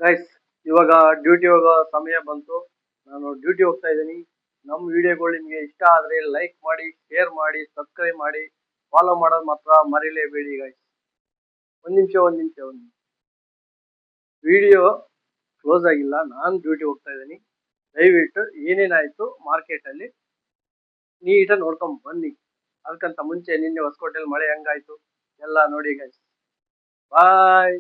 Guys, ಇವಾಗ duty ಹೋಗೋ ಸಮಯ ಬಂತು. ನಾನು ಡ್ಯೂಟಿ ಹೋಗ್ತಾ ಇದ್ದೀನಿ. ನಮ್ಮ ವಿಡಿಯೋಗಳು ನಿಮಗೆ ಇಷ್ಟ ಆದರೆ ಲೈಕ್ ಮಾಡಿ, ಶೇರ್ ಮಾಡಿ, ಸಬ್ಸ್ಕ್ರೈಬ್ ಮಾಡಿ, ಫಾಲೋ ಮಾಡೋದು ಮಾತ್ರ ಮರಿಲೇಬೇಡಿ ಗೈಸ್. ಒಂದು ನಿಮಿಷ. ವಿಡಿಯೋ ಕ್ಲೋಸ್ ಆಗಿಲ್ಲ, ನಾನು ಡ್ಯೂಟಿ ಹೋಗ್ತಾ ಇದ್ದೀನಿ. ದಯವಿಟ್ಟು ಏನೇನಾಯಿತು ಮಾರ್ಕೆಟಲ್ಲಿ ನೀಟಾಗಿ ನೋಡ್ಕೊಂಡ್ ಬನ್ನಿ. ಅದಕ್ಕಂತ ಮುಂಚೆ ನಿನ್ನೆ ಹೊಸಕೋಟೆಯಲ್ಲಿ ಮಳೆ ಹೆಂಗಾಯ್ತು ಎಲ್ಲ ನೋಡಿ guys. Bye.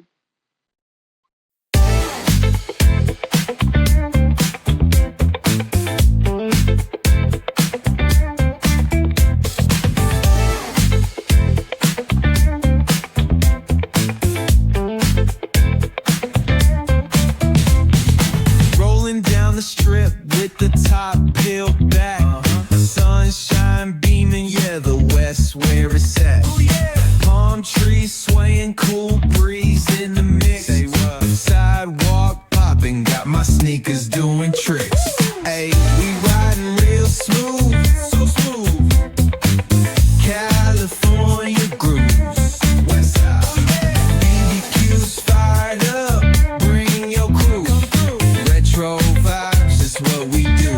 The strip with the top peeled back, sunshine beaming, yeah, the west where it's at. Palm trees swaying, cool breeze in the mix. Sidewalk popping, got my sneakers doing tricks. Hey, we riding real smooth, so smooth. California grooves, west side. BBQ's fired up, bring your crew. Retro what we do,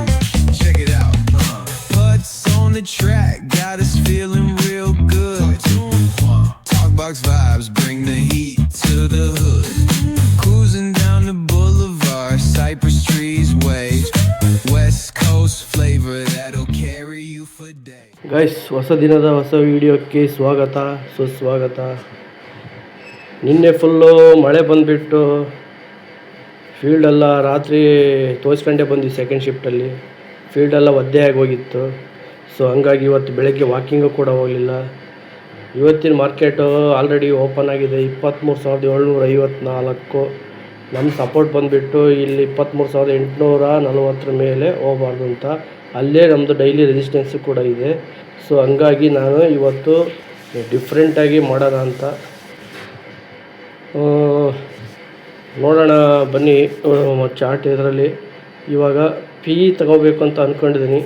check it out. Putts on the track, got us feeling real good. Talkbox vibes, bring the heat to the hood. Cruising down the boulevard, cypress trees wave. West Coast flavor that'll carry you for days. Guys, ಹೊಸ ದಿನದ ಹೊಸ ವಿಡಿಯೋಕ್ಕೆ ಸ್ವಾಗತ ಸುಸ್ವಾಗತ. ನಿನ್ನೆ full ಮಳೆ ಬಂದುಬಿಟ್ಟು ಫೀಲ್ಡೆಲ್ಲ ರಾತ್ರಿ ತೋರಿಸ್ಕೊಂಡೇ ಬಂದ್ವಿ. ಸೆಕೆಂಡ್ ಶಿಫ್ಟಲ್ಲಿ ಫೀಲ್ಡೆಲ್ಲ ಒದ್ದೆ ಆಗೋಗಿತ್ತು. ಸೊ ಹಂಗಾಗಿ ಇವತ್ತು ಬೆಳಗ್ಗೆ ವಾಕಿಂಗು ಕೂಡ ಹೋಗಲಿಲ್ಲ. ಇವತ್ತಿನ ಮಾರ್ಕೆಟು ಆಲ್ರೆಡಿ ಓಪನ್ ಆಗಿದೆ. 23,754. ನಮ್ಮ ಸಪೋರ್ಟ್ ಬಂದುಬಿಟ್ಟು ಇಲ್ಲಿ 23,840 ಮೇಲೆ ಹೋಗಬಾರ್ದು ಅಂತ. ಅಲ್ಲೇ ನಮ್ಮದು ಡೈಲಿ ರೆಸಿಸ್ಟೆನ್ಸು ಕೂಡ ಇದೆ. ಸೊ ಹಂಗಾಗಿ ನಾನು ಇವತ್ತು ಡಿಫ್ರೆಂಟಾಗಿ ಮಾಡೋಣ ಅಂತ ನೋಡೋಣ ಬನ್ನಿ. ಚಾರ್ಟ್ ಇದರಲ್ಲಿ ಇವಾಗ ಪಿ ತಗೋಬೇಕು ಅಂತ ಅಂದ್ಕೊಂಡಿದ್ದೀನಿ.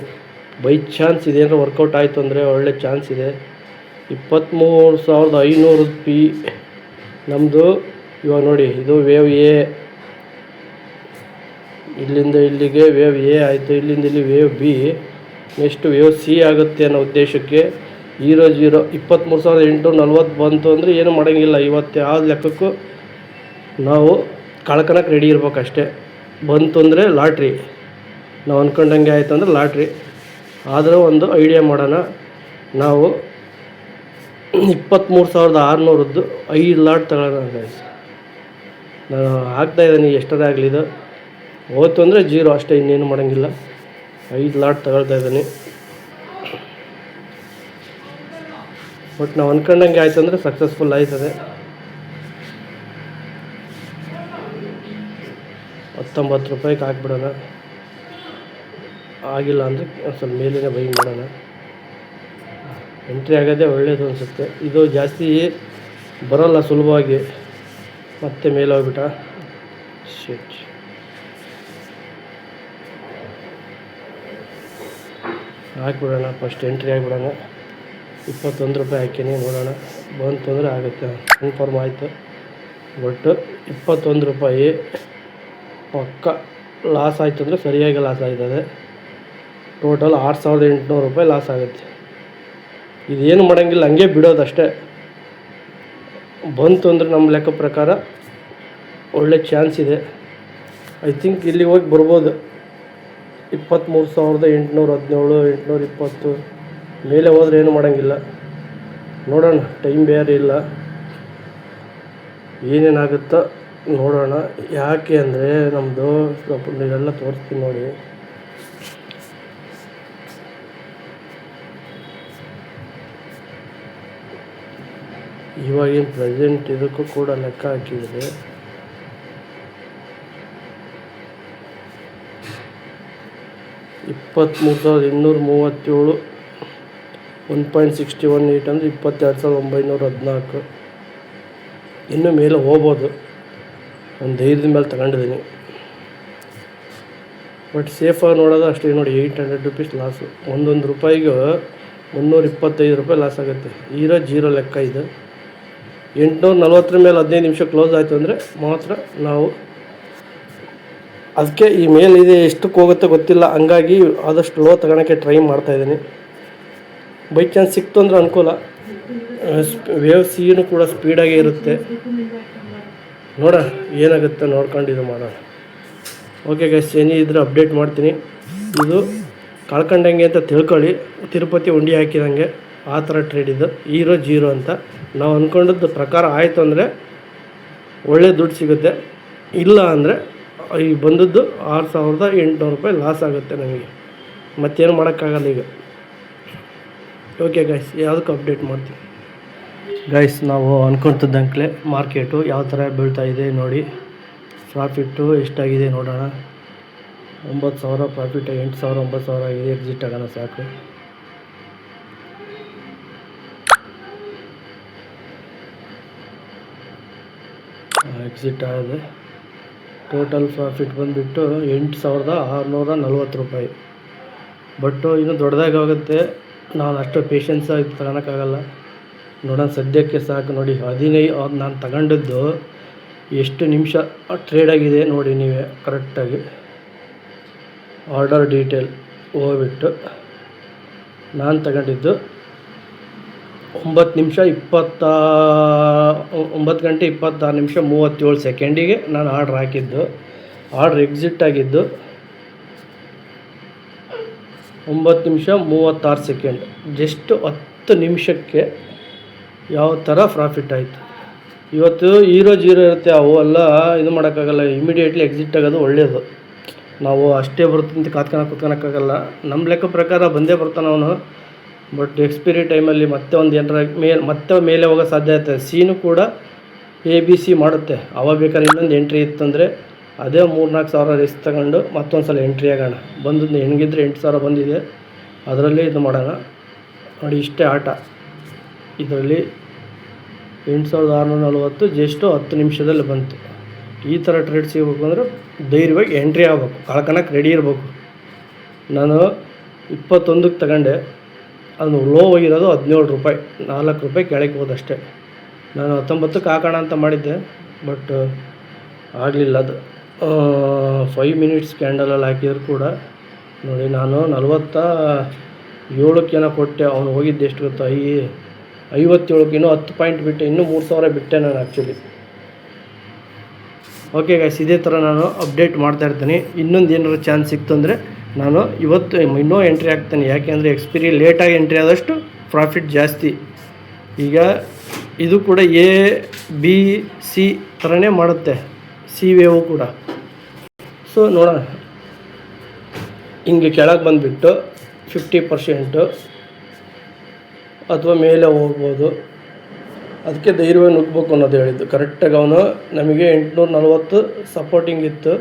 ಬೈ ಚಾನ್ಸ್ ಇದೇನಾದ್ರು ವರ್ಕೌಟ್ ಆಯಿತು ಅಂದರೆ ಒಳ್ಳೆ ಚಾನ್ಸ್ ಇದೆ. 23,500 ಪಿ ನಮ್ಮದು. ಇವಾಗ ನೋಡಿ, ಇದು ವೇವ್ ಎ, ಇಲ್ಲಿಂದ ಇಲ್ಲಿಗೆ ವೇವ್ ಎ ಆಯಿತು. ಇಲ್ಲಿಂದ ಇಲ್ಲಿ wave B, next wave C ಆಗುತ್ತೆ ಅನ್ನೋ ಉದ್ದೇಶಕ್ಕೆ 23,840 ಬಂತು ಅಂದರೆ ಏನು ಮಾಡೋಂಗಿಲ್ಲ. ಇವತ್ತು ಯಾವ ಲೆಕ್ಕಕ್ಕೂ ನಾವು ಕಳ್ಕೊಳಕ್ಕೆ ರೆಡಿ ಇರ್ಬೇಕಷ್ಟೇ. ಬಂತು ಅಂದರೆ ಲಾಟ್ರಿ, ನಾವು ಅಂದ್ಕೊಂಡಂಗೆ ಆಯಿತು ಅಂದರೆ ಲಾಟ್ರಿ. ಆದರೂ ಒಂದು ಐಡಿಯಾ ಮಾಡೋಣ. ನಾವು 23,600ದ್ದು 5 ಲಾಟ್ ತಗೊಳ್ಳೋಣ ಗೈಸ್. ನಾನು ಹಾಕ್ತಾಯಿದ್ದೀನಿ, ಎಷ್ಟರೇ ಆಗಲಿ. ಇದು ಹೋಯ್ತು ಅಂದರೆ ಜೀರೋ ಅಷ್ಟೇ, ಇನ್ನೇನು ಮಾಡೋಂಗಿಲ್ಲ. 5 ಲಾಟ್ ತಗೊಳ್ತಾ ಇದ್ದೀನಿ. ಬಟ್ ನಾವು ಅಂದ್ಕೊಂಡಂಗೆ ಆಯಿತು ಅಂದರೆ ಸಕ್ಸಸ್ಫುಲ್ ಆಯ್ತದೆ. 19 ರೂಪಾಯಿಗೆ ಹಾಕ್ಬಿಡೋಣ. ಆಗಿಲ್ಲ ಅಂದರೆ ಸ್ವಲ್ಪ ಮೇಲಿನ ಬೈ ಮಾಡೋಣ. ಎಂಟ್ರಿ ಆಗೋದೇ ಒಳ್ಳೆಯದು ಅನಿಸುತ್ತೆ. ಇದು ಜಾಸ್ತಿ ಬರೋಲ್ಲ ಸುಲಭವಾಗಿ. ಮತ್ತೆ ಮೇಲೆ ಹೋಗ್ಬಿಟ್ಟ ಶೇಟ್. ಹಾಕ್ಬಿಡೋಣ, ಫಸ್ಟ್ ಎಂಟ್ರಿ ಆಗಿಬಿಡೋಣ. 21 ರೂಪಾಯಿ ಹಾಕೀನಿ, ನೋಡೋಣ ಬಂತು ಅಂದರೆ ಆಗುತ್ತೆ. ಕನ್ಫರ್ಮ್ ಆಯಿತು. ಒಟ್ಟು 21 ರೂಪಾಯಿ ಪಕ್ಕ ಲಾಸ್ ಆಯಿತು ಅಂದರೆ ಸರಿಯಾಗಿ ಲಾಸ್ ಆಯ್ತದೆ. ಟೋಟಲ್ 6,800 ರೂಪಾಯಿ ಲಾಸ್ ಆಗುತ್ತೆ. ಇದೇನು ಮಾಡೋಂಗಿಲ್ಲ, ಹಂಗೆ ಬಿಡೋದಷ್ಟೇ. ಬಂತು ಅಂದರೆ ನಮ್ಮ ಲೆಕ್ಕ ಪ್ರಕಾರ ಒಳ್ಳೆ ಚಾನ್ಸ್ ಇದೆ. ಐ ಥಿಂಕ್ ಇಲ್ಲಿ ಹೋಗಿ ಬರ್ಬೋದು. 23,817, 820 ಮೇಲೆ ಹೋದರೆ ಏನು ಮಾಡೋಂಗಿಲ್ಲ. ನೋಡೋಣ, ಟೈಮ್ ಬೇರೆ ಇಲ್ಲ, ಏನೇನಾಗುತ್ತೋ ನೋಡೋಣ. ಯಾಕೆ ಅಂದರೆ ನಮ್ಮದು ಸ್ವಲ್ಪ ಇದೆಲ್ಲ ತೋರಿಸ್ತೀನಿ ನೋಡಿ. ಇವಾಗಿನ ಪ್ರೆಸೆಂಟ್ ಇದಕ್ಕೂ ಕೂಡ ಲೆಕ್ಕ ಹಾಕಿದರೆ 23,237, 1.618 ಅಂದರೆ 22,914. ಇನ್ನು ಮೇಲೆ ಹೋಗ್ಬೋದು. ಒಂದು ಧೈರ್ಯದ ಮೇಲೆ ತಗೊಂಡಿದ್ದೀನಿ. ಬಟ್ ಸೇಫಾಗಿ ನೋಡೋದು ಅಷ್ಟೇ. ನೋಡಿ, 800 ರೂಪೀಸ್ ಲಾಸು. ಒಂದೊಂದು ರೂಪಾಯಿಗೂ 325 ರೂಪಾಯಿ ಲಾಸ್ ಆಗುತ್ತೆ. ಜೀರೋ ಲೆಕ್ಕ ಇದು. 840 ಮೇಲೆ 15 ನಿಮಿಷ ಕ್ಲೋಸ್ ಆಯಿತು ಅಂದರೆ ಮಾತ್ರ ನಾವು ಅದಕ್ಕೆ ಈ ಮೇಲಿದೆ ಎಷ್ಟಕ್ಕೆ ಹೋಗುತ್ತೆ ಗೊತ್ತಿಲ್ಲ, ಹಂಗಾಗಿ ಆದಷ್ಟು ಲೋ ತಗೊಳಕ್ಕೆ ಟ್ರೈ ಮಾಡ್ತಾಯಿದ್ದೀನಿ. ಬೈ ಚಾನ್ಸ್ ಸಿಕ್ತು ಅಂದರೆ ಅನುಕೂಲ. ವೇವ್ ಸೀನು ಕೂಡ ಸ್ಪೀಡಾಗೇ ಇರುತ್ತೆ. ನೋಡೋಣ ಏನಾಗುತ್ತೆ ನೋಡ್ಕೊಂಡು ಇದು ಮಾಡೋಣ. ಓಕೆ ಗೈಸ್, ಏನೇ ಇದ್ರೆ ಅಪ್ಡೇಟ್ ಮಾಡ್ತೀನಿ. ಇದು ಕಳ್ಕೊಂಡಂಗೆ ಅಂತ ತಿಳ್ಕೊಳ್ಳಿ, ತಿರುಪತಿ ಉಂಡಿ ಹಾಕಿದಂಗೆ ಆ ಥರ ಟ್ರೇಡ್ ಇದು. ಹೀರೋ ಜೀರೋ ಅಂತ ನಾವು ಅಂದ್ಕೊಂಡದ್ದು ಪ್ರಕಾರ ಆಯಿತು ಅಂದರೆ ಒಳ್ಳೆ ದುಡ್ಡು ಸಿಗುತ್ತೆ. ಇಲ್ಲ ಅಂದರೆ ಈಗ ಬಂದದ್ದು 6,800 ರೂಪಾಯಿ ಲಾಸ್ ಆಗುತ್ತೆ ನಮಗೆ. ಮತ್ತೇನು ಮಾಡೋಕ್ಕಾಗಲ್ಲ ಈಗ. ಓಕೆ ಗೈಸ್, ಯಾವುದಕ್ಕೂ ಅಪ್ಡೇಟ್ ಮಾಡ್ತೀನಿ. ಗೈಸ್, ನಾವು ಅಂದ್ಕೊಳ್ತಿದ್ದಂಗೆ ಮಾರ್ಕೆಟು ಯಾವ ಥರ ಬೀಳ್ತಾ ಇದೆ ನೋಡಿ. ಪ್ರಾಫಿಟ್ಟು ಎಷ್ಟಾಗಿದೆ ನೋಡೋಣ. 9,000 ಪ್ರಾಫಿಟ್, 8,000 9,000 ಆಗಿದೆ. ಎಕ್ಸಿಟ್ ಆಗೋಣ ಸಾಕು. ಎಕ್ಸಿಟ್ ಆಗಿದೆ. ಟೋಟಲ್ ಪ್ರಾಫಿಟ್ ಬಂದುಬಿಟ್ಟು 8,640 ರೂಪಾಯಿ. ಬಟ್ಟು ಇನ್ನೂ ದೊಡ್ಡದಾಗುತ್ತೆ. ನಾನು ಅಷ್ಟು ಪೇಷನ್ಸಾಗಿ ತಗೊಳಕ್ಕಾಗಲ್ಲ. ನೋಡೋಣ, ಸದ್ಯಕ್ಕೆ ಸಾಕು ನೋಡಿ. 15 ನಾನು ತಗೊಂಡದ್ದು ಎಷ್ಟು ನಿಮಿಷ ಟ್ರೇಡ್ ಆಗಿದೆ ನೋಡಿ ನೀವೇ ಕರೆಕ್ಟಾಗಿ. ಆರ್ಡರ್ ಡೀಟೇಲ್ ಹೋಗ್ಬಿಟ್ಟು ನಾನು ತಗೊಂಡಿದ್ದು 9 ಗಂಟೆ 26 ನಿಮಿಷ 37 ಸೆಕೆಂಡಿಗೆ ನಾನು ಆರ್ಡ್ರ್ ಹಾಕಿದ್ದು. ಆರ್ಡ್ರ್ ಎಕ್ಸಿಟ್ ಆಗಿದ್ದು 9 ನಿಮಿಷ 36 ಸೆಕೆಂಡ್. ಜಸ್ಟ್ 10 ನಿಮಿಷಕ್ಕೆ ಯಾವ ಥರ ಪ್ರಾಫಿಟ್ ಆಯಿತು. ಇವತ್ತು ಹೀರೋ ಜೀರೋ ಇರುತ್ತೆ, ಅವು ಎಲ್ಲ ಇದು ಮಾಡೋಕ್ಕಾಗಲ್ಲ. ಇಮಿಡಿಯೇಟ್ಲಿ ಎಕ್ಸಿಟ್ ಆಗೋದು ಒಳ್ಳೆಯದು. ನಾವು ಅಷ್ಟೇ ಬರುತ್ತೆ ಅಂತ ಕೂತ್ಕೊಳಕ್ಕಾಗಲ್ಲ. ನಮ್ಮ ಲೆಕ್ಕ ಪ್ರಕಾರ ಬಂದೇ ಬರ್ತಾನೆ ಅವನು. ಬಟ್ ಎಕ್ಸ್ಪೈರಿ ಟೈಮಲ್ಲಿ ಮತ್ತೆ ಒಂದು ಏನರ ಮತ್ತೆ ಮೇಲೆ ಹೋಗೋ ಸಾಧ್ಯತೆ. ಸೀನು ಕೂಡ ABC ಮಾಡುತ್ತೆ. ಅವಾಗ ಬೇಕಾದ್ರೆ ಇನ್ನೊಂದು ಎಂಟ್ರಿ ಇತ್ತಂದರೆ ಅದೇ 3-4 ಸಾವಿರ ರಿಸ್ಕ್ ತಗೊಂಡು ಮತ್ತೊಂದು ಸಲ ಎಂಟ್ರಿ ಆಗೋಣ. ಬಂದದ್ದು ಹೆಂಗಿದ್ರೆ 8,000 ಬಂದಿದೆ, ಅದರಲ್ಲೇ ಇದು ಮಾಡೋಣ ನೋಡಿ. ಇಷ್ಟೇ ಆಟ. ಇದರಲ್ಲಿ 8,640 ಜಸ್ಟ್ 10 ನಿಮಿಷದಲ್ಲಿ ಬಂತು. ಈ ಥರ ಟ್ರೇಡ್ ಸಿಗಬೇಕು ಅಂದರೆ ಧೈರ್ಯವಾಗಿ ಎಂಟ್ರಿ ಆಗಬೇಕು, ಕಳ್ಕೊಳಕ್ಕೆ ರೆಡಿ ಇರಬೇಕು. ನಾನು 21ಕ್ಕೆ ತಗೊಂಡೆ, ಅದು ಲೋ ಹೋಗಿರೋದು 17 ರೂಪಾಯಿ, 4 ರೂಪಾಯಿ ಕೆಳಗೆ ಹೋದಷ್ಟೇ. ನಾನು 19ಕ್ಕೆ ಹಾಕೋಣ ಅಂತ ಮಾಡಿದ್ದೆ, ಬಟ್ ಆಗಲಿಲ್ಲ. ಅದು 5 ಮಿನಿಟ್ಸ್ ಕ್ಯಾಂಡಲಲ್ಲಿ ಹಾಕಿದ್ರು ಕೂಡ ನೋಡಿ. ನಾನು 47ಕ್ಕೆ ಏನೋ ಕೊಟ್ಟೆ, ಅವನು ಹೋಗಿದ್ದು ಎಷ್ಟು ಗೊತ್ತಾ, 57ಕ್ಕೆ. ಇನ್ನೂ 10 ಪಾಯಿಂಟ್ ಬಿಟ್ಟೆ, ಇನ್ನೂ 3,000 ಬಿಟ್ಟೆ ನಾನು ಆ್ಯಕ್ಚುಲಿ. ಓಕೆ ಗೈಸ್, ಇದೇ ಥರ ನಾನು ಅಪ್ಡೇಟ್ ಮಾಡ್ತಾಯಿರ್ತೀನಿ. ಇನ್ನೊಂದು ಏನಾದ್ರು ಚಾನ್ಸ್ ಸಿಕ್ತು ಅಂದರೆ ನಾನು ಇವತ್ತು ಇನ್ನೂ ಎಂಟ್ರಿ ಆಗ್ತಾನೆ. ಯಾಕೆಂದರೆ ಎಕ್ಸ್ಪೈರಿ ಲೇಟಾಗಿ ಎಂಟ್ರಿ ಆದಷ್ಟು ಪ್ರಾಫಿಟ್ ಜಾಸ್ತಿ. ಈಗ ಇದು ಕೂಡ ABC ಥರನೇ ಮಾಡುತ್ತೆ, ಸಿ ವೇವು ಕೂಡ. ಸೊ ನೋಡೋಣ, ಹಿಂಗೆ ಕೆಳಗೆ ಬಂದುಬಿಟ್ಟು 50% ಅಥವಾ ಮೇಲೆ ಹೋಗ್ಬೋದು. ಅದಕ್ಕೆ ಧೈರ್ಯವಾಗಿ ನುಗ್ಗಬೇಕು ಅನ್ನೋದು ಹೇಳಿದ್ದು. ಕರೆಕ್ಟಾಗಿ ಅವನು ನಮಗೆ 840 ಸಪೋರ್ಟಿಂಗ್ ಇತ್ತು.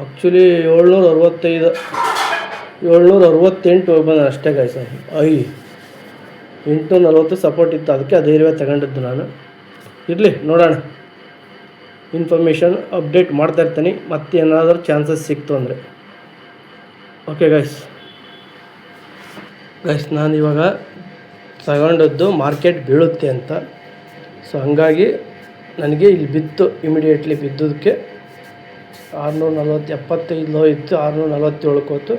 ಆ್ಯಕ್ಚುಲಿ 765 768 ಹೋಗಿ ಬಂದ ಅಷ್ಟೇ ಗಾಯ್ಸ. 840 ಸಪೋರ್ಟ್ ಇತ್ತು, ಅದಕ್ಕೆ ಧೈರ್ಯವಾಗಿ ತಗೊಂಡಿದ್ದು ನಾನು. ಇರಲಿ ನೋಡೋಣ, ಇನ್ಫಾರ್ಮೇಷನ್ ಅಪ್ಡೇಟ್ ಮಾಡ್ತಾಯಿರ್ತೀನಿ ಮತ್ತೆ ಏನಾದರೂ ಚಾನ್ಸಸ್ ಸಿಕ್ತು ಅಂದರೆ. ಓಕೆ ಗೈಸ್, ನಾನು ಇವಾಗ ತಗೊಂಡದ್ದು ಮಾರ್ಕೆಟ್ ಬೀಳುತ್ತೆ ಅಂತ. ಸೊ ಹಂಗಾಗಿ ನನಗೆ ಇಲ್ಲಿ ಬಿತ್ತು, ಇಮಿಡಿಯೇಟ್ಲಿ ಬಿದ್ದೋದಕ್ಕೆ 640 75 ಲೋ ಇತ್ತು, 647ಕ್ಕೆ ಹೋಯ್ತು.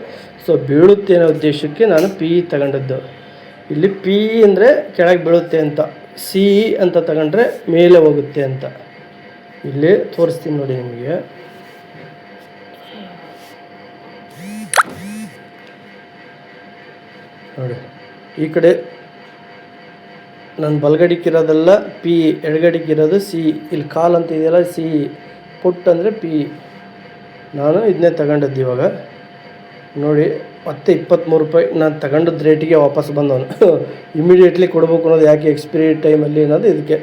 ಸೊ ಬೀಳುತ್ತೆ ಅನ್ನೋ ಉದ್ದೇಶಕ್ಕೆ ನಾನು PE ತಗೊಂಡದ್ದು. ಇಲ್ಲಿ PE ಅಂದರೆ ಕೆಳಗೆ ಬೀಳುತ್ತೆ ಅಂತ, CE ಅಂತ ತಗೊಂಡ್ರೆ ಮೇಲೆ ಹೋಗುತ್ತೆ ಅಂತ. ಇಲ್ಲಿ ತೋರಿಸ್ತೀನಿ ನೋಡಿ ನಿಮಗೆ. ನೋಡಿ, ಈ ಕಡೆ ನನ್ನ ಬಲಗಡಿಕ್ಕಿರೋದೆಲ್ಲ PE, ಎಡಗಡಿಕ್ಕಿರೋದು CE. ಇಲ್ಲಿ ಕಾಲ್ ಅಂತ ಇದೆಯಲ್ಲ CE, ಪುಟ್ ಅಂದರೆ PE. ನಾನು ಇದನ್ನೇ ತಗೊಂಡದ್ದು ಇವಾಗ ನೋಡಿ. ಮತ್ತೆ 23 ರೂಪಾಯಿ ನಾನು ತಗೊಂಡದ್ದು ರೇಟಿಗೆ ವಾಪಸ್ ಬಂದವನು. ಇಮಿಡಿಯೇಟ್ಲಿ ಕೊಡಬೇಕು ಅನ್ನೋದು ಯಾಕೆ, ಎಕ್ಸ್ಪೈರಿ ಟೈಮಲ್ಲಿ ಅನ್ನೋದು ಇದಕ್ಕೆ.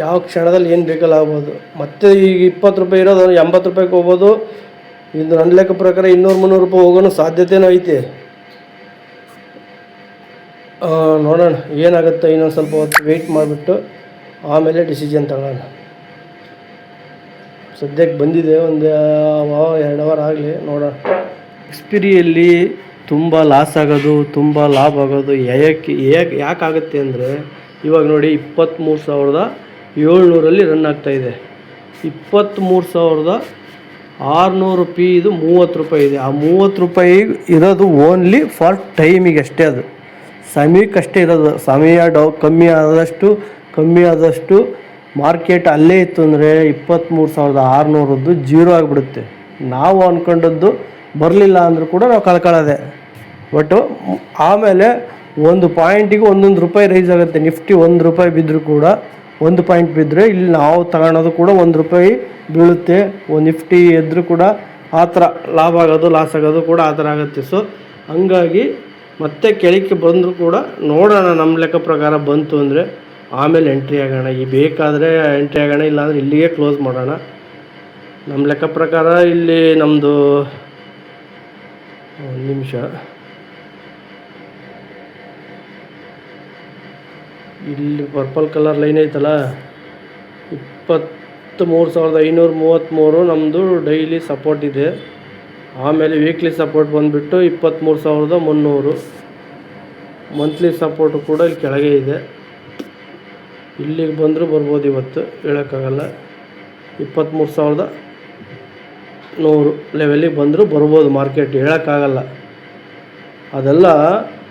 ಯಾವ ಕ್ಷಣದಲ್ಲಿ ಏನು ಬೇಕಲ್ಲ ಆಗ್ಬೋದು. ಮತ್ತು ಈಗ 20 ರೂಪಾಯಿ ಇರೋದು 80 ರೂಪಾಯಿಗೆ ಹೋಗ್ಬೋದು. ಇದು ನನ್ನ ಲೆಕ್ಕ ಪ್ರಕಾರ 200-300 ರೂಪಾಯಿ ಹೋಗೋಣ ಸಾಧ್ಯತೆನೂ ಐತೆ. ನೋಡೋಣ ಏನಾಗುತ್ತೆ. ಇನ್ನೊಂದು ಸ್ವಲ್ಪ ಹೊತ್ತು ವೆಯ್ಟ್ ಮಾಡಿಬಿಟ್ಟು ಆಮೇಲೆ ಡಿಸಿಷನ್ ತಗೊಳ್ಳೋಣ. ಸದ್ಯಕ್ಕೆ ಬಂದಿದೆ, ಒಂದು 2 ಅವರ್ ಆಗಲಿ, ನೋಡೋಣ. ಎಕ್ಸ್ಪೈರಿಯಲ್ಲಿ ತುಂಬ ಲಾಸ್ ಆಗೋದು, ತುಂಬ ಲಾಭ ಆಗೋದು ಯಾಕಾಗುತ್ತೆ ಅಂದರೆ, ಇವಾಗ ನೋಡಿ 23,700 ರನ್ ಆಗ್ತಾಯಿದೆ. 23,600 ಇದು 30 ರೂಪಾಯಿ ಇದೆ. ಆ 30 ರೂಪಾಯಿ ಇರೋದು ಓನ್ಲಿ ಫಾರ್ ಟೈಮಿಗೆ ಅಷ್ಟೇ, ಅದು ಸಮಯಕ್ಕಷ್ಟೇ ಇರೋದು. ಸಮಯ ಕಮ್ಮಿ ಆದಷ್ಟು ಮಾರ್ಕೆಟ್ ಅಲ್ಲೇ ಇತ್ತು ಅಂದರೆ 23,600 ಜೀರೋ ಆಗಿಬಿಡುತ್ತೆ. ನಾವು ಅಂದ್ಕೊಂಡದ್ದು ಬರಲಿಲ್ಲ ಅಂದರೂ ಕೂಡ ನಾವು ಕಳ್ಕೊಳ್ಳೋದೆ. ಬಟ್ ಆಮೇಲೆ ಒಂದು ಪಾಯಿಂಟಿಗೆ 1 ರೂಪಾಯಿ ರೈಸ್ ಆಗುತ್ತೆ. ನಿಫ್ಟಿ 1 ರೂಪಾಯಿ ಬಿದ್ದರೂ ಕೂಡ 1 ಪಾಯಿಂಟ್ ಬಿದ್ದರೆ ಇಲ್ಲಿ ನಾವು ತಗೊಳೋದು ಕೂಡ 1 ರೂಪಾಯಿ ಬೀಳುತ್ತೆ. ನಿಫ್ಟಿ ಎದ್ದರೂ ಕೂಡ ಆ ಥರ ಲಾಭ ಆಗೋದು ಲಾಸ್ ಆಗೋದು ಕೂಡ ಆ ಥರ ಆಗುತ್ತೆ. ಸೊ ಹಂಗಾಗಿ ಮತ್ತೆ ಕೆಳಕ್ಕೆ ಬಂದರೂ ಕೂಡ ನೋಡೋಣ, ನಮ್ಮ ಲೆಕ್ಕ ಪ್ರಕಾರ ಬಂತು ಅಂದರೆ ಆಮೇಲೆ ಎಂಟ್ರಿ ಆಗೋಣ. ಈ ಬೇಕಾದರೆ ಎಂಟ್ರಿ ಆಗೋಣ, ಇಲ್ಲಾಂದರೆ ಇಲ್ಲಿಗೆ ಕ್ಲೋಸ್ ಮಾಡೋಣ. ನಮ್ಮ ಲೆಕ್ಕ ಪ್ರಕಾರ ಇಲ್ಲಿ ನಮ್ಮದು 1 ನಿಮಿಷ, ಇಲ್ಲಿ ಪರ್ಪಲ್ ಕಲರ್ ಲೈನ್ ಐತಲ್ಲ 23,533 ನಮ್ಮದು ಡೈಲಿ ಸಪೋರ್ಟ್ ಇದೆ. ಆಮೇಲೆ ವೀಕ್ಲಿ ಸಪೋರ್ಟ್ ಬಂದುಬಿಟ್ಟು 23,300. ಮಂತ್ಲಿ ಸಪೋರ್ಟು ಕೂಡ ಇಲ್ಲಿ ಕೆಳಗೆ ಇದೆ. ಇಲ್ಲಿಗೆ ಬಂದರೂ ಬರ್ಬೋದು, ಇವತ್ತು ಹೇಳೋಕ್ಕಾಗಲ್ಲ. 23,100 ಲೆವೆಲಿಗೆ ಬಂದರೂ ಬರ್ಬೋದು ಮಾರ್ಕೆಟ್, ಹೇಳೋಕ್ಕಾಗಲ್ಲ. ಅದೆಲ್ಲ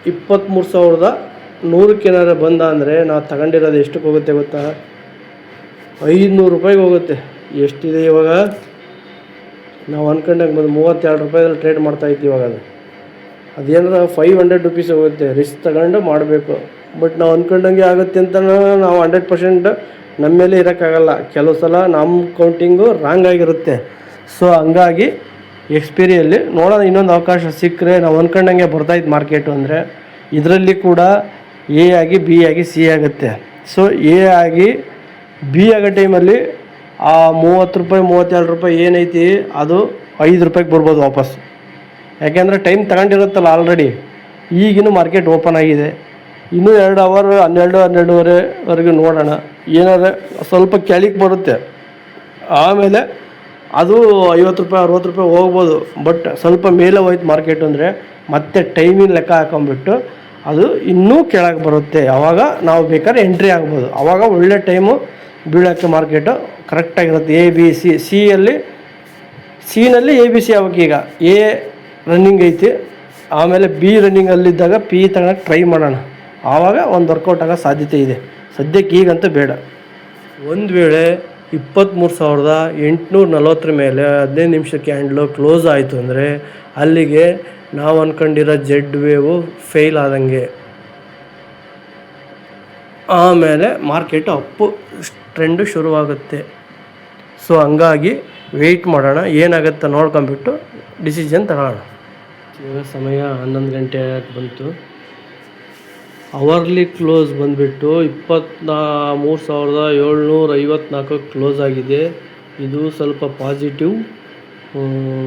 23,100 ಬಂದ ಅಂದರೆ ನಾವು ತಗೊಂಡಿರೋದು ಎಷ್ಟಕ್ಕೆ ಹೋಗುತ್ತೆ ಗೊತ್ತಾ? 500 ರೂಪಾಯಿಗೆ ಹೋಗುತ್ತೆ. ಎಷ್ಟಿದೆ ಇವಾಗ? ನಾವು ಅಂದ್ಕೊಂಡಂಗೆ ಬಂದು 32 ರೂಪಾಯಿದಲ್ಲಿ ಟ್ರೇಡ್ ಮಾಡ್ತಾಯಿದ್ದೀವಿ. ಇವಾಗ ಅದೇನಾರ 500 ರುಪೀಸ್ ಹೋಗುತ್ತೆ. ರಿಸ್ಕ್ ತಗೊಂಡು ಮಾಡಬೇಕು. ಬಟ್ ನಾವು ಅಂದ್ಕೊಂಡಂಗೆ ಆಗುತ್ತೆ ಅಂತ ನಾವು 100% ನಮ್ಮ ಮೇಲೆ ಇರೋಕ್ಕಾಗಲ್ಲ. ಕೆಲವು ಸಲ ನಮ್ಮ ಕೌಂಟಿಂಗು ರಾಂಗ್ ಆಗಿರುತ್ತೆ. ಸೊ ಹಂಗಾಗಿ ಎಕ್ಸ್ಪೀರಿಯಲ್ಲಿ ನೋಡೋಣ, ಇನ್ನೊಂದು ಅವಕಾಶ ಸಿಕ್ಕರೆ ನಾವು ಅಂದ್ಕೊಂಡಂಗೆ ಬರ್ತಾಯಿತ್ತು ಮಾರ್ಕೆಟು ಅಂದರೆ ಇದರಲ್ಲಿ ಕೂಡ ಎ ಆಗಿ ಬಿ ಆಗಿ ಸಿ ಆಗುತ್ತೆ. ಸೊ ಎ ಆಗಿ ಬಿ ಆಗೋ ಟೈಮಲ್ಲಿ ಆ 30 ರೂಪಾಯಿ 32 ರೂಪಾಯಿ ಏನೈತಿ ಅದು 5 ರೂಪಾಯಿಗೆ ಬರ್ಬೋದು ವಾಪಸ್. ಯಾಕೆಂದರೆ ಟೈಮ್ ತಗೊಂಡಿರುತ್ತಲ್ಲ ಆಲ್ರೆಡಿ. ಈಗಿನ ಮಾರ್ಕೆಟ್ ಓಪನ್ ಆಗಿದೆ, ಇನ್ನೂ 2 ಅವರ್ 12-12:30ವರೆಗೂ ನೋಡೋಣ. ಏನಾದರೆ ಸ್ವಲ್ಪ ಕೆಳಗೆ ಬರುತ್ತೆ, ಆಮೇಲೆ ಅದು 50 ರೂಪಾಯಿ 60 ರೂಪಾಯಿ ಹೋಗ್ಬೋದು. ಬಟ್ ಸ್ವಲ್ಪ ಮೇಲೆ ಹೋಯ್ತು ಮಾರ್ಕೆಟ್ ಅಂದರೆ ಮತ್ತೆ ಟೈಮಿಂಗ್ ಲೆಕ್ಕ ಹಾಕೊಂಡ್ಬಿಟ್ಟು ಅದು ಇನ್ನೂ ಕೆಳಗೆ ಬರುತ್ತೆ. ಆವಾಗ ನಾವು ಬೇಕಾದ್ರೆ ಎಂಟ್ರಿ ಆಗ್ಬೋದು. ಆವಾಗ ಒಳ್ಳೆ ಟೈಮು ಬೀಳೋಕ್ಕೆ ಮಾರ್ಕೆಟು ಕರೆಕ್ಟಾಗಿರುತ್ತೆ. ಎ ಬಿ ಸಿನಲ್ಲಿ ಎ ಬಿ ಸಿ ಆಗ್ಬೇಕು. ಈಗ ಎ ರನ್ನಿಂಗ್ ಐತಿ, ಆಮೇಲೆ ಬಿ ರನ್ನಿಂಗಲ್ಲಿದ್ದಾಗ ಪಿ ತಗೊಳಕ್ಕೆ ಟ್ರೈ ಮಾಡೋಣ. ಆವಾಗ ಒಂದು ವರ್ಕೌಟ್ ಆಗೋ ಸಾಧ್ಯತೆ ಇದೆ. ಸದ್ಯಕ್ಕೆ ಈಗಂತೂ ಬೇಡ. ಒಂದು ವೇಳೆ 23,840 ಮೇಲೆ 15 ನಿಮಿಷ ಕ್ಯಾಂಡ್ಲು ಕ್ಲೋಸ್ ಆಯಿತು ಅಂದರೆ ಅಲ್ಲಿಗೆ ನಾವು ಅಂದ್ಕೊಂಡಿರೋ ಜೆಡ್ ವೇವು ಫೇಲ್ ಆದಂಗೆ. ಆಮೇಲೆ ಮಾರ್ಕೆಟು ಅಪ್ಪು ಟ್ರೆಂಡು ಶುರುವಾಗುತ್ತೆ. ಸೊ ಹಂಗಾಗಿ ವೆಯ್ಟ್ ಮಾಡೋಣ, ಏನಾಗುತ್ತೆ ನೋಡ್ಕೊಂಬಿಟ್ಟು ಡಿಸಿಷನ್ ತಗೊಳ್ಳೋಣ. ಇವಾಗ ಸಮಯ 11 ಗಂಟೆ ಬಂತು. ಅವರ್ಲಿ ಕ್ಲೋಸ್ ಬಂದುಬಿಟ್ಟು 23,754 ಕ್ಲೋಸ್ ಆಗಿದೆ. ಇದು ಸ್ವಲ್ಪ ಪಾಸಿಟಿವ್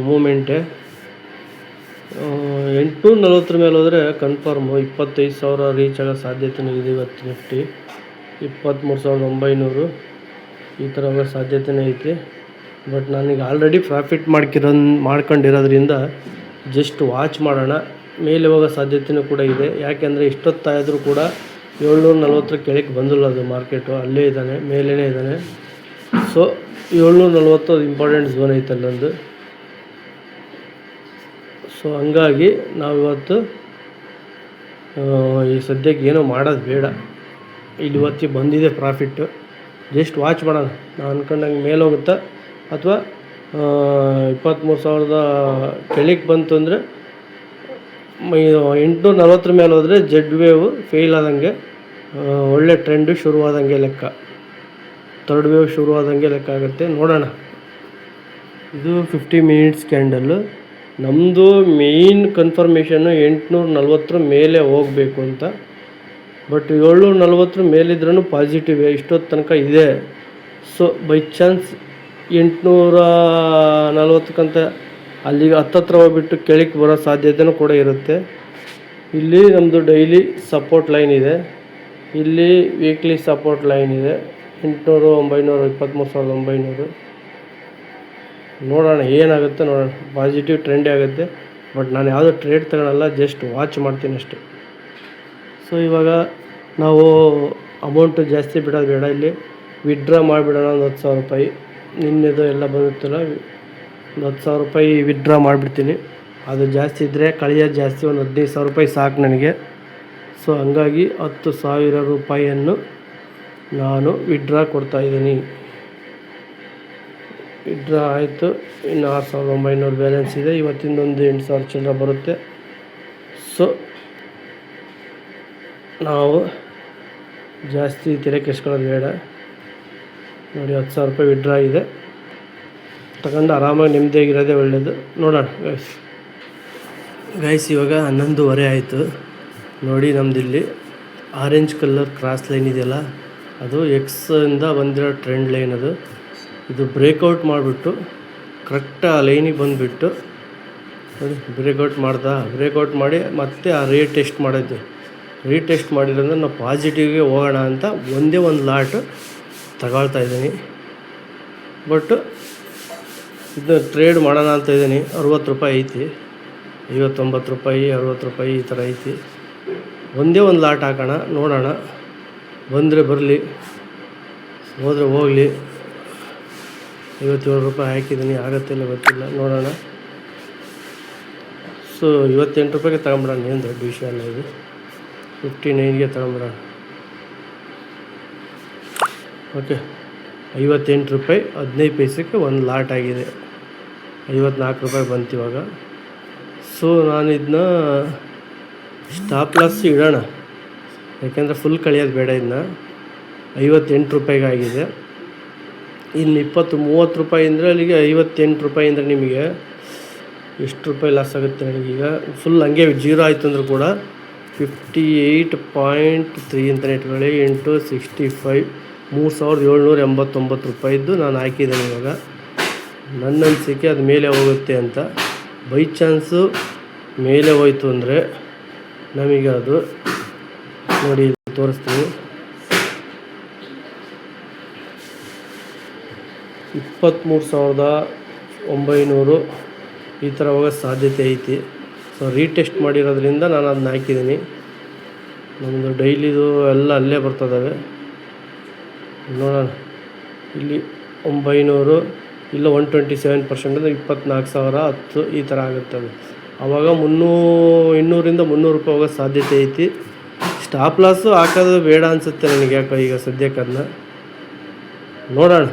ಮೂಮೆಂಟೇ. 840 ಮೇಲೆ ಹೋದರೆ ಕನ್ಫರ್ಮು 25,000 ರೀಚ್ ಆಗೋ ಸಾಧ್ಯತೆಯೂ ಇದೆ. ಇವತ್ತು ನಿಫ್ಟಿ 23,900 ಈ ಥರ ಹೋಗೋ ಸಾಧ್ಯತೆಯೂ ಐತಿ. ಬಟ್ ನಾನೀಗ ಆಲ್ರೆಡಿ ಪ್ರಾಫಿಟ್ ಮಾಡ್ಕೊಂಡಿರೋದ್ರಿಂದ ಜಸ್ಟ್ ವಾಚ್ ಮಾಡೋಣ. ಮೇಲೆ ಹೋಗೋ ಸಾಧ್ಯತೆಯೂ ಕೂಡ ಇದೆ. ಯಾಕೆಂದರೆ ಇಷ್ಟೊತ್ತಾದರೂ ಕೂಡ 740 ಕೆಳಗೆ ಬಂದಿಲ್ಲ ಅದು ಮಾರ್ಕೆಟು, ಅಲ್ಲೇ ಇದ್ದಾನೆ, ಮೇಲೇ ಇದ್ದಾನೆ. ಸೊ 740 ಅದು ಇಂಪಾರ್ಟೆಂಟ್ ಝೋನ್ ಐತೆ ಅಲ್ಲೊಂದು. ಸೊ ಹಂಗಾಗಿ ನಾವಿವತ್ತು ಈ ಸದ್ಯಕ್ಕೆ ಏನೂ ಮಾಡೋದು ಬೇಡ. ಇಲ್ಲಿ ಇವತ್ತಿಗೆ ಬಂದಿದೆ ಪ್ರಾಫಿಟ್ಟು, ಜಸ್ಟ್ ವಾಚ್ ಮಾಡೋಣ. ನಾನು ಅಂದ್ಕೊಂಡಂಗೆ ಮೇಲೆ ಹೋಗುತ್ತಾ ಅಥವಾ 23,000 ಕೆಳಗೆ ಬಂತು ಅಂದರೆ 840 ಮೇಲೆ ಹೋದರೆ ಜೆಡ್ ವೇವ್ ಫೇಲ್ ಆದಂಗೆ, ಒಳ್ಳೆ ಟ್ರೆಂಡು ಶುರುವಾದಂಗೆ ಲೆಕ್ಕ, ಥರ್ಡ್ ವೇವ್ ಶುರುವಾದಂಗೆ ಲೆಕ್ಕ ಆಗುತ್ತೆ. ನೋಡೋಣ. ಇದು 50 ಮಿನಿಟ್ಸ್ ಕ್ಯಾಂಡಲ್ಲು. ನಮ್ಮದು ಮೇಯ್ನ್ ಕನ್ಫರ್ಮೇಷನ್ನು 840 ಮೇಲೆ ಹೋಗಬೇಕು ಅಂತ. ಬಟ್ 740 ಮೇಲಿದ್ರೂ ಪಾಸಿಟಿವ್ ಇಷ್ಟೊತ್ತು ತನಕ ಇದೆ. ಸೊ ಬೈ ಚಾನ್ಸ್ 840 ಅಲ್ಲಿಗೆ ಹತ್ತತ್ರ ಹೋಗ್ಬಿಟ್ಟು ಕೆಳಕ್ಕೆ ಬರೋ ಸಾಧ್ಯತೆಯೂ ಕೂಡ ಇರುತ್ತೆ. ಇಲ್ಲಿ ನಮ್ಮದು ಡೈಲಿ ಸಪೋರ್ಟ್ ಲೈನ್ ಇದೆ, ಇಲ್ಲಿ ವೀಕ್ಲಿ ಸಪೋರ್ಟ್ ಲೈನ್ ಇದೆ 800, 900, 23,900. ನೋಡೋಣ ಏನಾಗುತ್ತೆ ನೋಡೋಣ. ಪಾಸಿಟಿವ್ ಟ್ರೆಂಡೇ ಆಗುತ್ತೆ. ಬಟ್ ನಾನು ಯಾವುದೋ ಟ್ರೇಡ್ ತಗೊಳ್ಳಲ್ಲ, ಜಸ್ಟ್ ವಾಚ್ ಮಾಡ್ತೀನಿ ಅಷ್ಟೆ. ಸೊ ಇವಾಗ ನಾವು ಅಮೌಂಟು ಜಾಸ್ತಿ ಬಿಡೋದು ಬೇಡ, ಇಲ್ಲಿ ವಿಡ್ರಾ ಮಾಡಿಬಿಡೋಣ ಒಂದು 10,000 ರೂಪಾಯಿ. ನಿನ್ನೆದು ಎಲ್ಲ ಬಂದಿತ್ತಲ್ಲ, ಒಂದು 10,000 ರೂಪಾಯಿ ವಿತ್ಡ್ರಾ ಮಾಡಿಬಿಡ್ತೀನಿ. ಅದು ಜಾಸ್ತಿ ಇದ್ದರೆ ಕಳಿಯೋದು ಜಾಸ್ತಿ, ಒಂದು 15,000 ರೂಪಾಯಿ ಸಾಕು ನನಗೆ. ಸೊ ಹಂಗಾಗಿ 10,000 ರೂಪಾಯಿಯನ್ನು ನಾನು ವಿತ್ಡ್ರಾ ಕೊಡ್ತಾಯಿದ್ದೀನಿ. ವಿತ್ಡ್ರಾ ಆಯಿತು. ಇನ್ನು 6,900 ಬ್ಯಾಲೆನ್ಸ್ ಇದೆ. ಇವತ್ತಿಂದೊಂದು 8,000 ಚಿಲ್ಲರೆ ಬರುತ್ತೆ. ಸೊ ನಾವು ಜಾಸ್ತಿ ತಲೆ ಕೆಡ್ಸ್ಕೊಳ್ಳೋದು ಬೇಡ. ನೋಡಿ 10,000 ರೂಪಾಯಿ ವಿತ್ಡ್ರಾ ಇದೆ. ತಗೊಂಡು ಆರಾಮಾಗಿ ನೆಮ್ಮದಿಯಾಗಿರೋದೇ ಒಳ್ಳೆಯದು. ನೋಡೋಣ ಗೈಸ್ ಇವಾಗ 11:30 ಆಯಿತು. ನೋಡಿ ನಮ್ಮದಿಲ್ಲಿ ಆರೆಂಜ್ ಕಲರ್ ಕ್ರಾಸ್ ಲೈನ್ ಇದೆಯಲ್ಲ, ಅದು ಎಕ್ಸಿಂದ ಬಂದಿರೋ ಟ್ರೆಂಡ್ ಲೈನ್. ಅದು ಇದು ಬ್ರೇಕೌಟ್ ಮಾಡಿಬಿಟ್ಟು ಕರೆಕ್ಟ್ ಆ ಲೈನಿಗೆ ಬಂದುಬಿಟ್ಟು ನೋಡಿ ಬ್ರೇಕೌಟ್ ಮಾಡಿ ಮತ್ತೆ ಆ ರೀಟೆಸ್ಟ್ ಮಾಡಿದ್ದೆ. ರೀಟೆಸ್ಟ್ ಮಾಡಿರೋದ್ರೆ ನಾವು ಪಾಸಿಟಿವ್ಗೆ ಹೋಗೋಣ ಅಂತ ಒಂದೇ ಒಂದು ಲಾಟ್ ತಗೊಳ್ತಾ ಇದ್ದೀನಿ. ಬಟ್ ಇದು ಟ್ರೇಡ್ ಮಾಡೋಣ ಅಂತ ಇದ್ದೀನಿ. 60 ರೂಪಾಯಿ ಐತಿ, 59 ರೂಪಾಯಿ, 60 ರೂಪಾಯಿ ಈ ಥರ ಐತಿ. ಒಂದೇ ಒಂದು ಲಾಟ್ ಹಾಕೋಣ, ನೋಡೋಣ. ಬಂದರೆ ಬರಲಿ, ಹೋದರೆ ಹೋಗಲಿ. 57 ರೂಪಾಯಿ ಹಾಕಿದ್ದೀನಿ, ಆಗುತ್ತಿಲ್ಲ ಗೊತ್ತಿಲ್ಲ, ನೋಡೋಣ. ಸೊ 28 ರೂಪಾಯಿಗೆ ತಗೊಂಬಿಡೋಣ, ಏನು ದೊಡ್ಡ ವಿಷಯ ಅಲ್ಲ ಇದು. 59ಗೆ ತಗೊಂಬಿಡೋಣ. ಓಕೆ, 58 ರೂಪಾಯಿ 15 ಪೈಸೆಗೆ ಒಂದು ಲಾಟ್ ಆಗಿದೆ. 54 ರೂಪಾಯಿ ಬಂತು ಇವಾಗ. ಸೊ ನಾನು ಇದನ್ನ ಸ್ಟಾಪ್ ಲಾಸ್ ಇಡೋಣ, ಯಾಕೆಂದರೆ ಫುಲ್ ಕಳಿಯೋದು ಬೇಡ. ಇದನ್ನ 58 ರೂಪಾಯಿಗೆ ಆಗಿದೆ. ಇನ್ನು 20-30 ರೂಪಾಯಿ ಅಂದರೆ ಅಲ್ಲಿಗೆ 58 ರೂಪಾಯಿ ಅಂದರೆ ನಿಮಗೆ ಎಷ್ಟು ರೂಪಾಯಿ ಲಾಸ್ ಆಗುತ್ತೆ ನನಗೀಗ. ಫುಲ್ ಹಂಗೆ ಜೀರೋ ಆಯಿತು ಅಂದರೂ ಕೂಡ 58.3 ಅಂತಲೇ ಇಟ್ಕೊಳ್ಳಿ, ಇಂಟು 65, 3,789 ರೂಪಾಯಿದ್ದು ನಾನು ಹಾಕಿದ್ದೇನೆ. ಇವಾಗ ನನ್ನ ಅನಿಸಿಕೆ ಅದು ಮೇಲೆ ಹೋಗುತ್ತೆ ಅಂತ. ಬೈ ಚಾನ್ಸು ಮೇಲೆ ಹೋಯ್ತು ಅಂದರೆ ನಮಗೆ ಅದು ನೋಡಿ ತೋರಿಸ್ತೀನಿ, 23,900 ಈ ಥರ ಹೋಗೋ ಸಾಧ್ಯತೆ ಐತಿ. ಸೊ ರೀಟೆಸ್ಟ್ ಮಾಡಿರೋದ್ರಿಂದ ನಾನು ಅದನ್ನ ಹಾಕಿದ್ದೀನಿ. ನಮ್ಮದು ಡೈಲಿದು ಎಲ್ಲ ಅಲ್ಲೇ ಬರ್ತದವೆ. ನೋಡೋಣ, ಇಲ್ಲಿ 900, ಇಲ್ಲ 127% 24,010 ಈ ಥರ ಆಗುತ್ತೆ. ಅದು ಆವಾಗ 200ರಿಂದ 300 ರೂಪಾಯಿ ಹೋಗೋ ಸಾಧ್ಯತೆ ಐತಿ. ಸ್ಟಾಪ್ ಲಾಸು ಹಾಕೋದು ಬೇಡ ಅನಿಸುತ್ತೆ ನನಗೆ, ಯಾಕೋ ಈಗ ಸದ್ಯಕ್ಕೆ ಅದನ್ನ ನೋಡೋಣ.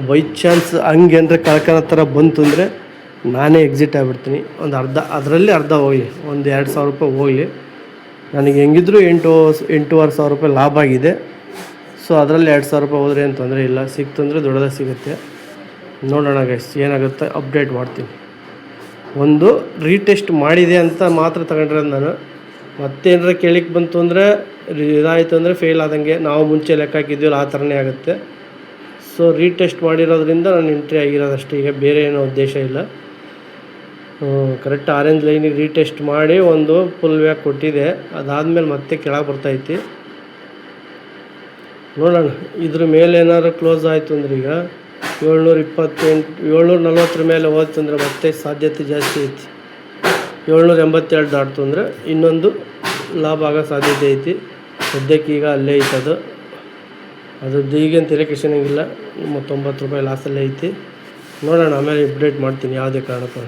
ಬೈ ಚಾನ್ಸ್ ಹಂಗೆ ಅಂದರೆ ಕಳ್ಕೊಳ್ಳೋ ಥರ ಬಂತು ಅಂದರೆ ನಾನೇ ಎಕ್ಸಿಟ್ ಆಗಿಬಿಡ್ತೀನಿ. ಒಂದು ಅದರಲ್ಲಿ ಅರ್ಧ ಹೋಗಲಿ, ಒಂದು 2,000 ರೂಪಾಯಿ ಹೋಗಲಿ. ನನಗೆ ಹೆಂಗಿದ್ರು 8,500 ರೂಪಾಯಿ ಲಾಭ ಆಗಿದೆ. ಸೊ ಅದರಲ್ಲಿ 2,000 ರೂಪಾಯಿ ಹೋದರೆ ಏನು ತೊಂದರೆ ಇಲ್ಲ, ಸಿಕ್ತು ಅಂದರೆ ದೊಡ್ಡದೇ ಸಿಗುತ್ತೆ. ನೋಡೋಣ ಗೈಸ್ ಏನಾಗುತ್ತೆ, ಅಪ್ಡೇಟ್ ಮಾಡ್ತೀನಿ. ಒಂದು ರೀಟೆಸ್ಟ್ ಮಾಡಿದೆ ಅಂತ ಮಾತ್ರ ತಗೊಂಡಿರೋದು ನಾನು. ಮತ್ತೇನಾರ ಕೇಳಿಕ್ಕೆ ಬಂತು ಅಂದರೆ ಇದಾಯಿತು ಅಂದರೆ ಫೇಲ್ ಆದಂಗೆ, ನಾವು ಮುಂಚೆ ಲೆಕ್ಕ ಹಾಕಿದ್ದೀವಲ್ಲ ಆ ಥರನೇ ಆಗುತ್ತೆ. ಸೊ ರೀಟೆಸ್ಟ್ ಮಾಡಿರೋದ್ರಿಂದ ನಾನು ಎಂಟ್ರಿ ಆಗಿರೋದಷ್ಟೇ, ಈಗ ಬೇರೆ ಏನೋ ಉದ್ದೇಶ ಇಲ್ಲ. ಕರೆಕ್ಟ್ ಆರೆಂಜ್ ಲೈನಿಗೆ ರೀಟೆಸ್ಟ್ ಮಾಡಿ ಒಂದು ಫುಲ್ ವ್ಯಾಕ್ ಕೊಟ್ಟಿದೆ. ಅದಾದಮೇಲೆ ಮತ್ತೆ ಕೆಳಗೆ ಬರ್ತೈತಿ. ನೋಡೋಣ, ಇದ್ರ ಮೇಲೆ ಏನಾದ್ರು ಕ್ಲೋಸ್ ಆಯಿತು ಅಂದ್ರೆ ಈಗ 740 ಮೇಲೆ ಹೋಯ್ತು ಅಂದರೆ ಮತ್ತೆ ಸಾಧ್ಯತೆ ಜಾಸ್ತಿ ಐತಿ. 782 ದಾಟ್ತು ಅಂದರೆ ಇನ್ನೊಂದು ಲಾಭ ಆಗೋ ಸಾಧ್ಯತೆ ಐತಿ. ಸದ್ಯಕ್ಕೆ ಈಗ ಅಲ್ಲೇ ಐತದು. ಅದ್ರದ್ದು ಈಗೇನು ತಲೆ ಕೆಡಿಸ್ಕೊಳ್ಳೋಂಗಿಲ್ಲ, 90 ರೂಪಾಯಿ ಲಾಸಲ್ಲೇ ಐತಿ. ನೋಡೋಣ, ಆಮೇಲೆ ಅಪ್ಡೇಟ್ ಮಾಡ್ತೀನಿ ಯಾವುದೇ ಕಾರಣಕ್ಕೂ.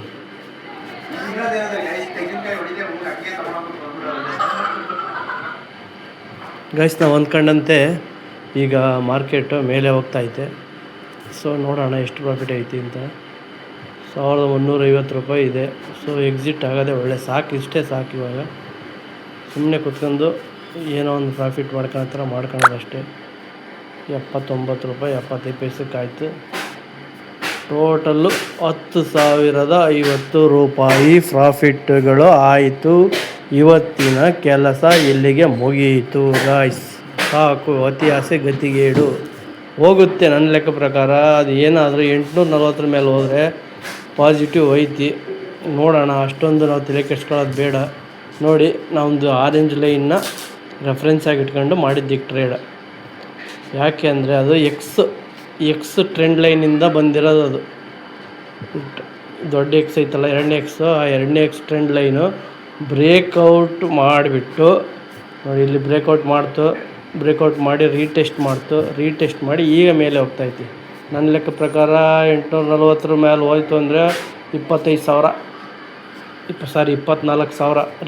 ಗೈಸ್ ನಾವು ಅಂದ್ಕೊಂಡಂತೆ ಈಗ ಮಾರ್ಕೆಟು ಮೇಲೆ ಹೋಗ್ತಾಯಿದೆ. ಸೊ ನೋಡೋಣ ಎಷ್ಟು ಪ್ರಾಫಿಟ್ ಐತಿ ಅಂತ. 1,350 ರೂಪಾಯಿ ಇದೆ. ಸೊ ಎಕ್ಸಿಟ್ ಆಗೋದೇ ಒಳ್ಳೆ, ಸಾಕು, ಇಷ್ಟೇ ಸಾಕು. ಇವಾಗ ಸುಮ್ಮನೆ ಕುತ್ಕೊಂಡು ಏನೋ ಒಂದು ಪ್ರಾಫಿಟ್ ಮಾಡ್ಕೊಳ್ಳೋ ಥರ ಮಾಡ್ಕೊಳ್ಳೋದಷ್ಟೇ. 79 ರೂಪಾಯಿ 75 ಪೈಸೆಗಾಯಿತು. ಟೋಟಲ್ಲು 10,050 ರೂಪಾಯಿ ಪ್ರಾಫಿಟ್ಗಳು ಆಯಿತು. ಇವತ್ತಿನ ಕೆಲಸ ಇಲ್ಲಿಗೆ ಮುಗಿಯಿತು ಗಾಯ್ಸ್. ಸಾಕು, ಅತಿ ಆಸೆ ಗತಿಗೇಡು. ಹೋಗುತ್ತೆ ನನ್ನ ಲೆಕ್ಕ ಪ್ರಕಾರ. ಅದು ಏನಾದರೂ 840 ಮೇಲೆ ಹೋದರೆ ಪಾಸಿಟಿವ್ ಐತಿ. ನೋಡೋಣ, ಅಷ್ಟೊಂದು ನಾವು ತಲೆ ಕೆಡ್ಸ್ಕೊಳ್ಳೋದು ಬೇಡ. ನೋಡಿ, ನಾವೊಂದು ಆರೆಂಜ್ ಲೈನ್ನ ರೆಫರೆನ್ಸ್ ಆಗಿ ಇಟ್ಕೊಂಡು ಮಾಡಿದ್ದಕ್ಕೆ ಟ್ರೇಡ್. ಯಾಕೆ ಅಂದರೆ ಅದು ಎಕ್ಸ್ ಟ್ರೆಂಡ್ ಲೈನಿಂದ ಬಂದಿರೋದು. ಅದು ದೊಡ್ಡ ಎಕ್ಸ್ ಐತಲ್ಲ, 2ನೇ ಎಕ್ಸು, ಆ 2ನೇ ಎಕ್ಸ್ ಟ್ರೆಂಡ್ ಲೈನು ಬ್ರೇಕೌಟ್ ಮಾಡಿಬಿಟ್ಟು ನೋಡಿ, ಇಲ್ಲಿ ಬ್ರೇಕೌಟ್ ಮಾಡಿ ರೀಟೆಸ್ಟ್ ಮಾಡಿ ಈಗ ಮೇಲೆ ಹೋಗ್ತಾಯಿತಿ. ನನ್ನ ಲೆಕ್ಕ ಪ್ರಕಾರ 840 ಮೇಲೆ ಹೋಯ್ತು ಅಂದರೆ 24,000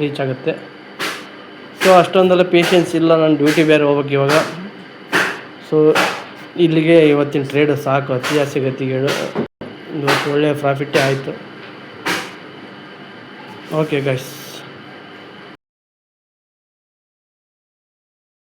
ರೀಚ್ ಆಗುತ್ತೆ. ಸೊ ಅಷ್ಟೊಂದೆಲ್ಲ ಪೇಷನ್ಸ್ ಇಲ್ಲ, ನಾನು ಡ್ಯೂಟಿ ಬೇರೆ ಹೋಗ್ಬೇಕು ಇವಾಗ. ಸೊ ಇಲ್ಲಿಗೆ ಇವತ್ತಿನ ಟ್ರೇಡ್ ಸಾಕು. ಅತಿ ಗತಿಗಳು ಇವತ್ತು ಒಳ್ಳೆಯ ಪ್ರಾಫಿಟ್ಟೇ ಆಯಿತು. Okay guys.